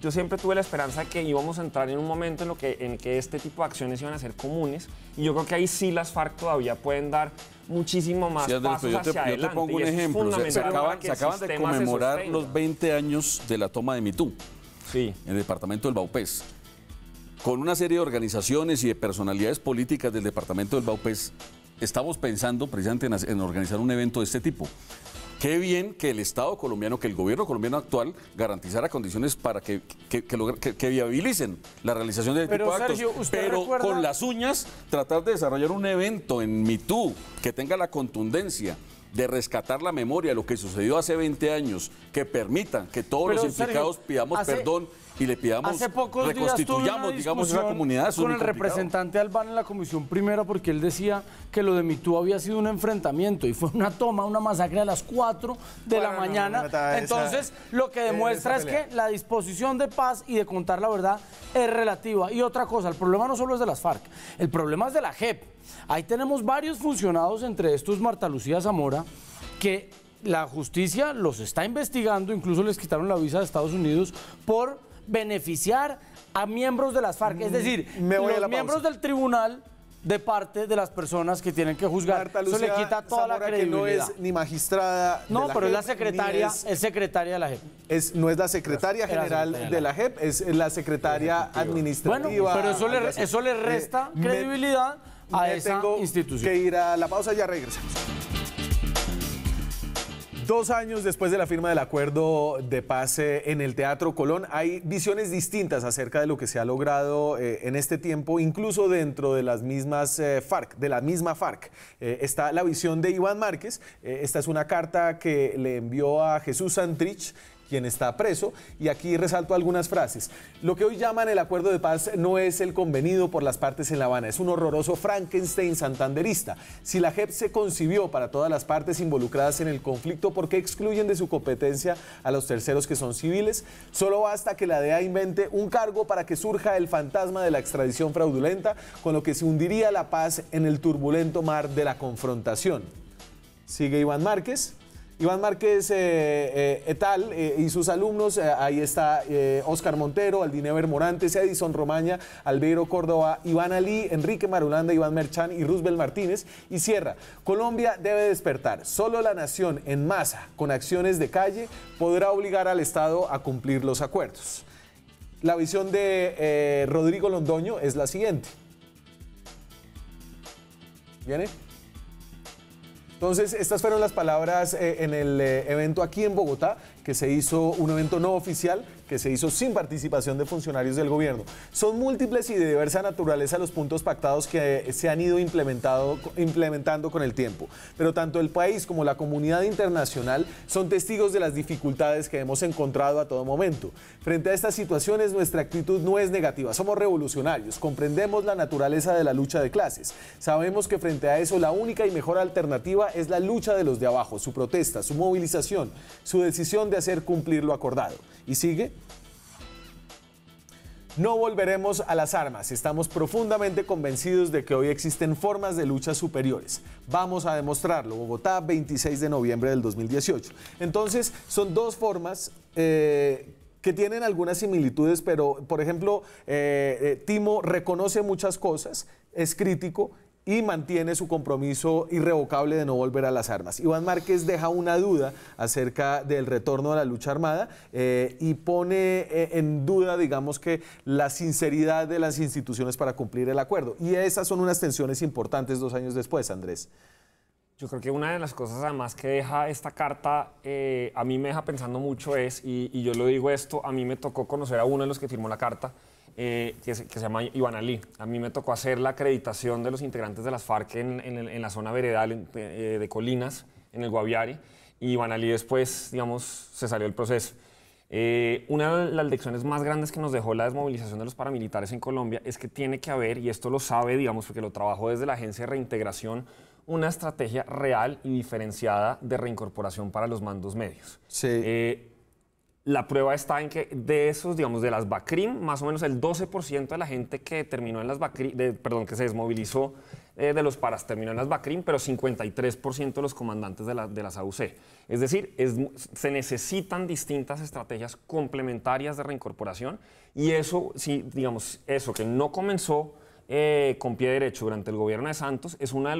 Yo siempre tuve la esperanza de que íbamos a entrar en un momento en que este tipo de acciones iban a ser comunes, y yo creo que ahí sí las FARC todavía pueden dar muchísimo más pasos hacia adelante. Yo te pongo un ejemplo. Se acaban de conmemorar los 20 años de la toma de Mitú en el departamento del Baupés. Con una serie de organizaciones y de personalidades políticas del departamento del Baupés, estamos pensando precisamente en organizar un evento de este tipo. Qué bien que el Estado colombiano, que el gobierno colombiano actual garantizara condiciones para que viabilicen la realización de este tipo de actos. Pero con las uñas, tratar de desarrollar un evento en Mitú que tenga la contundencia de rescatar la memoria de lo que sucedió hace 20 años, que permita que todos los implicados pidamos perdón y le pidamos, reconstituyamos, digamos, esa comunidad. Con el representante Albán en la comisión primera, porque él decía que lo de Mitú había sido un enfrentamiento y fue una toma, una masacre a las 4 de la mañana. Entonces, lo que demuestra es que la disposición de paz y de contar la verdad es relativa. Y otra cosa, el problema no solo es de las FARC, el problema es de la JEP. Ahí tenemos varios funcionados, entre estos Marta Lucía Zamora, que la justicia los está investigando, incluso les quitaron la visa de Estados Unidos por beneficiar a miembros de las FARC, es decir, los miembros del tribunal de parte de las personas que tienen que juzgar. Marta Lucía, eso le quita toda Zamora, la credibilidad. Que no es ni magistrada. No, pero JEP, es la secretaria, es secretaria de la JEP. No es la secretaria general de la JEP, es la secretaria administrativa. Bueno, pero eso le resta credibilidad a esa institución. Que ir a la pausa, ya regresamos. 2 años después de la firma del acuerdo de paz en el Teatro Colón, hay visiones distintas acerca de lo que se ha logrado en este tiempo, incluso dentro de las mismas FARC, de la misma FARC. Está la visión de Iván Márquez. Esta es una carta que le envió a Jesús Santrich, quien está preso, y aquí resalto algunas frases. Lo que hoy llaman el acuerdo de paz no es el convenido por las partes en La Habana, es un horroroso Frankenstein santanderista. Si la JEP se concibió para todas las partes involucradas en el conflicto, ¿por qué excluyen de su competencia a los terceros que son civiles? Solo basta que la DEA invente un cargo para que surja el fantasma de la extradición fraudulenta, con lo que se hundiría la paz en el turbulento mar de la confrontación. Sigue Iván Márquez. Iván Márquez etal y sus alumnos, ahí está Óscar Montero, Aldinever Morantes, Edison Romaña, Albeiro Córdoba, Iván Ali, Enrique Marulanda, Iván Merchán y Roosevelt Martínez. Y cierra: Colombia debe despertar. Solo la nación en masa, con acciones de calle, podrá obligar al Estado a cumplir los acuerdos. La visión de Rodrigo Londoño es la siguiente. ¿Viene? Entonces, estas fueron las palabras en el evento aquí en Bogotá, que se hizo un evento no oficial, que se hizo sin participación de funcionarios del gobierno. Son múltiples y de diversa naturaleza los puntos pactados que se han ido implementando con el tiempo. Pero tanto el país como la comunidad internacional son testigos de las dificultades que hemos encontrado a todo momento. Frente a estas situaciones, nuestra actitud no es negativa. Somos revolucionarios, comprendemos la naturaleza de la lucha de clases. Sabemos que frente a eso la única y mejor alternativa es la lucha de los de abajo, su protesta, su movilización, su decisión de hacer cumplir lo acordado. Y sigue: no volveremos a las armas. Estamos profundamente convencidos de que hoy existen formas de lucha superiores. Vamos a demostrarlo. Bogotá, 26 de noviembre del 2018. Entonces, son dos formas que tienen algunas similitudes, pero, por ejemplo, Timo reconoce muchas cosas, es crítico y mantiene su compromiso irrevocable de no volver a las armas. Iván Márquez deja una duda acerca del retorno a la lucha armada y pone en duda, digamos, que la sinceridad de las instituciones para cumplir el acuerdo. Y esas son unas tensiones importantes 2 años después, Andrés. Yo creo que una de las cosas además que deja esta carta, a mí me deja pensando mucho es, y yo lo digo esto, a mí me tocó conocer a uno de los que firmó la carta, que se llama Iván Ali. A mí me tocó hacer la acreditación de los integrantes de las FARC en la zona veredal de Colinas, en el Guaviare, y Iván Ali después, digamos, se salió del proceso. Una de las lecciones más grandes que nos dejó la desmovilización de los paramilitares en Colombia es que tiene que haber, y esto lo sabe, digamos, porque lo trabajó desde la Agencia de Reintegración, una estrategia real y diferenciada de reincorporación para los mandos medios. Sí. La prueba está en que de esos, digamos, de las BACRIM, más o menos el 12% de la gente que terminó en las BACRIM, que se desmovilizó de los paras terminó en las BACRIM, pero 53% de los comandantes de las AUC. Es decir, se necesitan distintas estrategias complementarias de reincorporación y eso, sí, digamos, eso que no comenzó con pie derecho durante el gobierno de Santos es uno de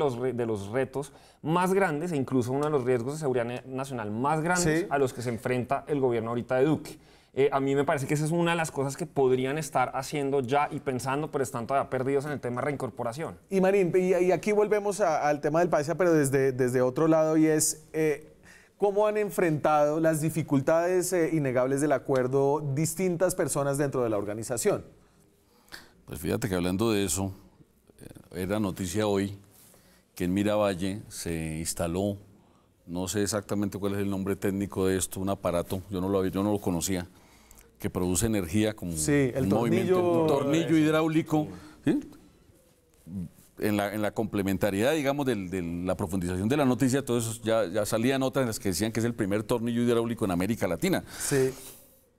los retos más grandes e incluso uno de los riesgos de seguridad nacional más grandes a los que se enfrenta el gobierno ahorita de Duque. A mí me parece que esa es una de las cosas que podrían estar haciendo ya y pensando, pero están todavía perdidos en el tema de reincorporación. Y Marín, y aquí volvemos al tema del Paisa, pero desde otro lado, y es cómo han enfrentado las dificultades innegables del acuerdo distintas personas dentro de la organización. Pues fíjate que hablando de eso, era noticia hoy que en Miravalle se instaló, no sé exactamente cuál es el nombre técnico de esto, un aparato, yo no lo conocía, que produce energía como el tornillo hidráulico, ¿sí? En la complementariedad, digamos, de la profundización de la noticia, todo eso ya salían otras en las que decían que es el primer tornillo hidráulico en América Latina. Sí.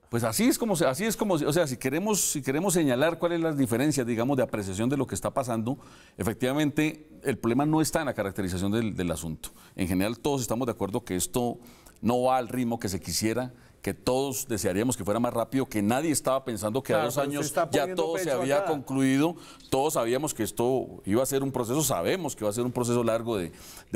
Pues así es como, o sea, si queremos señalar cuáles son las diferencias, digamos, de apreciación de lo que está pasando, efectivamente el problema no está en la caracterización del asunto. En general todos estamos de acuerdo que esto no va al ritmo que se quisiera, que todos desearíamos que fuera más rápido, que nadie estaba pensando que a 2 años ya todo se había concluido. Todos sabíamos que esto iba a ser un proceso, sabemos que va a ser un proceso largo de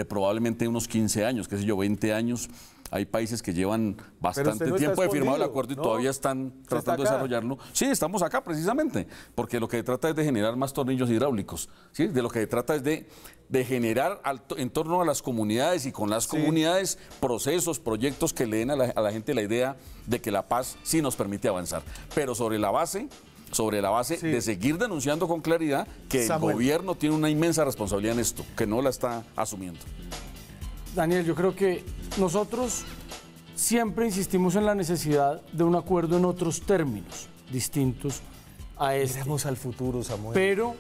probablemente unos 15 años, qué sé yo, 20 años. Hay países que llevan bastante tiempo de firmado el acuerdo y todavía están tratando de desarrollarlo. Sí, estamos acá precisamente, porque lo que se trata es de generar más tornillos hidráulicos, ¿sí? De lo que se trata es de generar en torno a las comunidades y con las comunidades procesos, proyectos que le den a la gente la idea de que la paz sí nos permite avanzar, pero sobre la base de seguir denunciando con claridad que el gobierno tiene una inmensa responsabilidad en esto, que no la está asumiendo. Daniel, yo creo que nosotros siempre insistimos en la necesidad de un acuerdo en otros términos distintos a este. Miremos al futuro, Samuel. Pero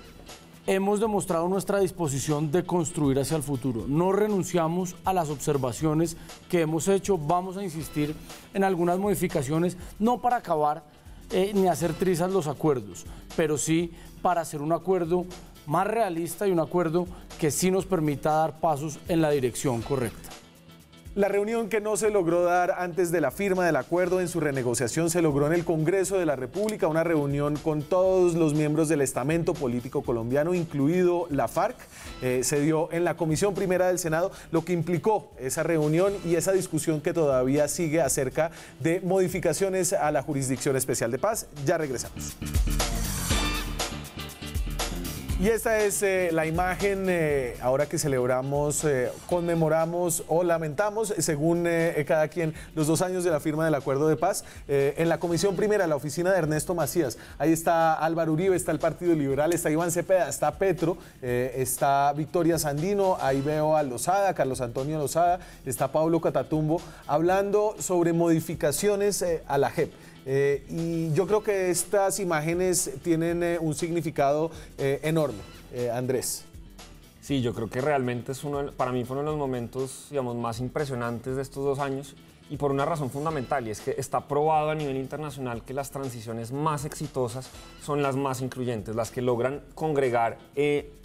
hemos demostrado nuestra disposición de construir hacia el futuro. No renunciamos a las observaciones que hemos hecho. Vamos a insistir en algunas modificaciones, no para acabar ni hacer trizas los acuerdos, pero sí para hacer un acuerdo más realista y un acuerdo que sí nos permita dar pasos en la dirección correcta. La reunión que no se logró dar antes de la firma del acuerdo en su renegociación se logró en el Congreso de la República, una reunión con todos los miembros del estamento político colombiano, incluido la FARC. Se dio en la Comisión Primera del Senado, lo que implicó esa reunión y esa discusión que todavía sigue acerca de modificaciones a la Jurisdicción Especial de Paz. Ya regresamos. Y esta es la imagen, ahora que celebramos, conmemoramos o lamentamos, según cada quien, los 2 años de la firma del Acuerdo de Paz. En la Comisión Primera, la oficina de Ernesto Macías, ahí está Álvaro Uribe, está el Partido Liberal, está Iván Cepeda, está Petro, está Victoria Sandino, ahí veo a Lozada, Carlos Antonio Lozada, está Pablo Catatumbo, hablando sobre modificaciones a la JEP. Y yo creo que estas imágenes tienen un significado enorme, Andrés. Sí, yo creo que realmente para mí fue uno de los momentos, digamos, más impresionantes de estos 2 años y por una razón fundamental, y es que está probado a nivel internacional que las transiciones más exitosas son las más incluyentes, las que logran congregar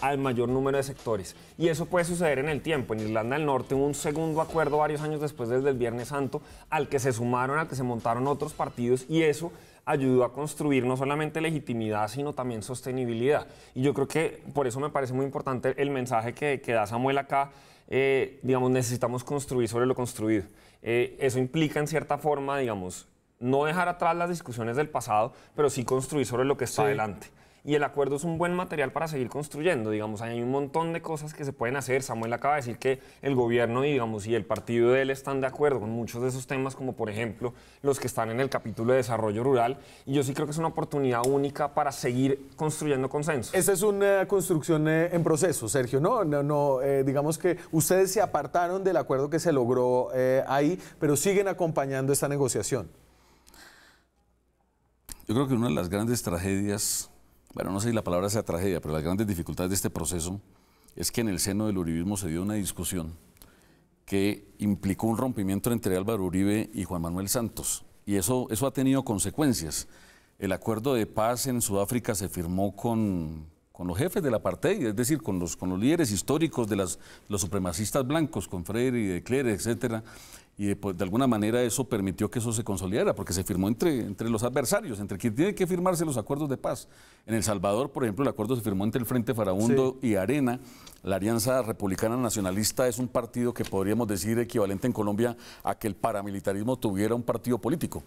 al mayor número de sectores. Y eso puede suceder en el tiempo. En Irlanda del Norte hubo un segundo acuerdo varios años después del Viernes Santo, al que se montaron otros partidos, y eso ayudó a construir no solamente legitimidad, sino también sostenibilidad. Y yo creo que por eso me parece muy importante el mensaje que da Samuel acá. Digamos, necesitamos construir sobre lo construido. Eso implica, en cierta forma, digamos, no dejar atrás las discusiones del pasado, pero sí construir sobre lo que está adelante. Y el acuerdo es un buen material para seguir construyendo. Digamos, hay un montón de cosas que se pueden hacer. Samuel acaba de decir que el gobierno, digamos, y el partido de él están de acuerdo con muchos de esos temas, como por ejemplo los que están en el capítulo de desarrollo rural. Y yo sí creo que es una oportunidad única para seguir construyendo consenso. Esa es una construcción en proceso, Sergio, ¿no? Digamos que ustedes se apartaron del acuerdo que se logró ahí, pero siguen acompañando esta negociación. Yo creo que una de las grandes tragedias, bueno, no sé si la palabra sea tragedia, pero las grandes dificultades de este proceso es que en el seno del uribismo se dio una discusión que implicó un rompimiento entre Álvaro Uribe y Juan Manuel Santos. Y eso ha tenido consecuencias. El acuerdo de paz en Sudáfrica se firmó con los jefes del apartheid, es decir, con los líderes históricos de los supremacistas blancos, con Freire y de Klerk, etcétera. Y pues, de alguna manera eso permitió que eso se consolidara, porque se firmó entre los adversarios, entre quien tiene que firmarse los acuerdos de paz. En El Salvador, por ejemplo, el acuerdo se firmó entre el Frente Farabundo y Arena. La Alianza Republicana Nacionalista es un partido que podríamos decir equivalente en Colombia a que el paramilitarismo tuviera un partido político.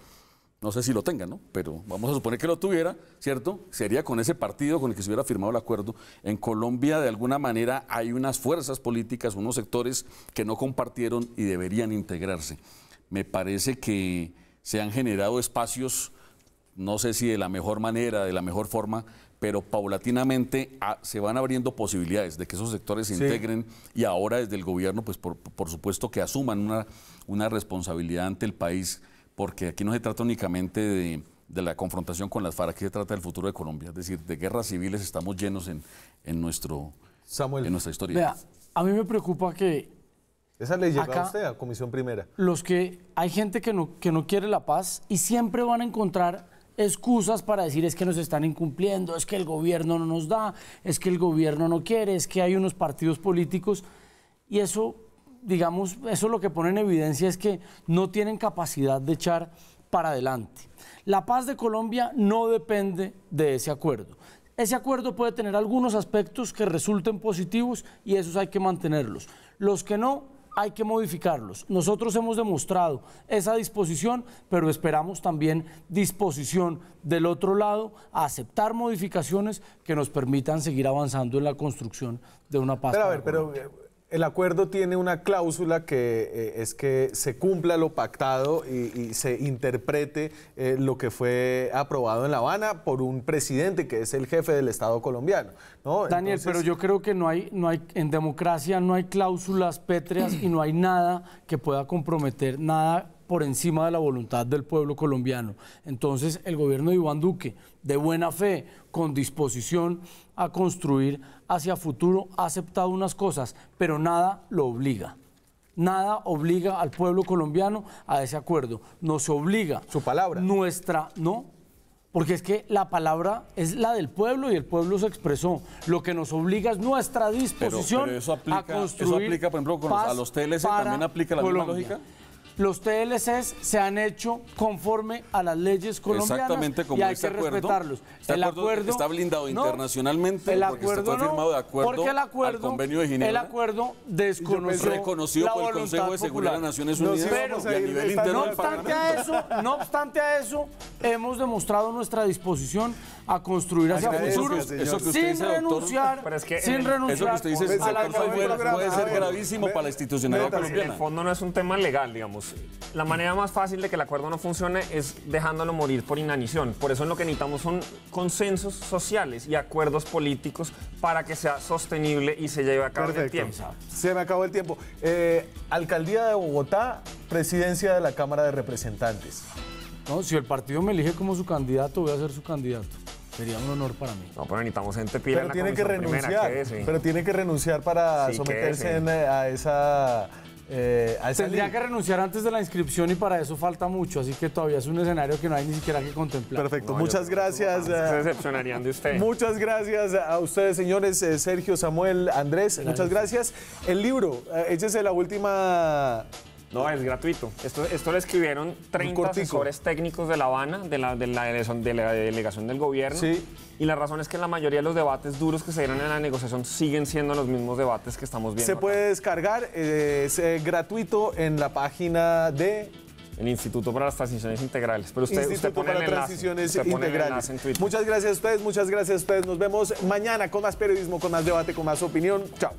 No sé si lo tenga, ¿no? Pero vamos a suponer que lo tuviera, ¿cierto? Sería con ese partido con el que se hubiera firmado el acuerdo. En Colombia, de alguna manera, hay unas fuerzas políticas, unos sectores que no compartieron y deberían integrarse. Me parece que se han generado espacios, no sé si de la mejor manera, de la mejor forma, pero paulatinamente se van abriendo posibilidades de que esos sectores se integren y ahora desde el gobierno, pues por supuesto que asuman una responsabilidad ante el país, porque aquí no se trata únicamente de la confrontación con las FARC, aquí se trata del futuro de Colombia, es decir, de guerras civiles estamos llenos en nuestra historia. Vea, a mí me preocupa que... Esa le llega a usted, a Comisión Primera. Hay gente que no quiere la paz y siempre van a encontrar excusas para decir es que nos están incumpliendo, es que el gobierno no nos da, es que el gobierno no quiere, es que hay unos partidos políticos y eso... digamos, eso lo que pone en evidencia es que no tienen capacidad de echar para adelante. La paz de Colombia no depende de ese acuerdo. Ese acuerdo puede tener algunos aspectos que resulten positivos y esos hay que mantenerlos. Los que no, hay que modificarlos. Nosotros hemos demostrado esa disposición, pero esperamos también disposición del otro lado a aceptar modificaciones que nos permitan seguir avanzando en la construcción de una paz. Pero el acuerdo tiene una cláusula que es que se cumpla lo pactado y se interprete lo que fue aprobado en La Habana por un presidente que es el jefe del Estado colombiano, ¿no? Daniel, pero yo creo que no hay, en democracia no hay cláusulas pétreas y no hay nada que pueda comprometer, nada por encima de la voluntad del pueblo colombiano. Entonces, el gobierno de Iván Duque, de buena fe, con disposición a construir hacia futuro, ha aceptado unas cosas, pero nada lo obliga. Nada obliga al pueblo colombiano a ese acuerdo. Nos obliga. Su palabra. No, porque es que la palabra es la del pueblo y el pueblo se expresó. Lo que nos obliga es nuestra disposición pero eso aplica, a construir. Eso aplica, por ejemplo, a los TLC también aplica la misma lógica. Los TLCs se han hecho conforme a las leyes colombianas. Exactamente como y hay este que acuerdo. respetarlos. El acuerdo está blindado internacionalmente porque fue firmado de acuerdo al Convenio de Ginebra. El acuerdo desconoció reconocido por el Consejo de Seguridad de Naciones Unidas y a nivel interno del Parlamento. No obstante a eso, hemos demostrado nuestra disposición a construir hacia futuro sin renunciar. Eso que usted dice, puede ser gravísimo para la institucionalidad colombiana. En el fondo no es un tema legal, digamos. La manera más fácil de que el acuerdo no funcione es dejándolo morir por inanición. Por eso lo que necesitamos son consensos sociales y acuerdos políticos para que sea sostenible y se lleve a cabo en el tiempo. Se me acabó el tiempo. Alcaldía de Bogotá, presidencia de la Cámara de Representantes. No, si el partido me elige como su candidato, voy a ser su candidato. Sería un honor para mí. No, pero necesitamos gente pila en la tiene que renunciar. Primera, pero tiene que renunciar para someterse a esa... Tendría que renunciar antes de la inscripción y para eso falta mucho, así que todavía es un escenario que no hay ni siquiera que contemplar. Perfecto, muchas gracias. Se decepcionarían de usted. Muchas gracias a ustedes, señores, Sergio, Samuel, Andrés, muchas gracias. El libro, échese la última... No, es gratuito. Esto lo escribieron 30 asesores técnicos de La Habana, de la delegación del gobierno. Sí. Y la razón es que la mayoría de los debates duros que se dieron en la negociación siguen siendo los mismos debates que estamos viendo. Se puede descargar, es gratuito en la página de... El Instituto para las Transiciones Integrales. Pero usted pone el enlace en Twitter. Muchas gracias a ustedes, muchas gracias a ustedes. Nos vemos mañana con más periodismo, con más debate, con más opinión. Chao.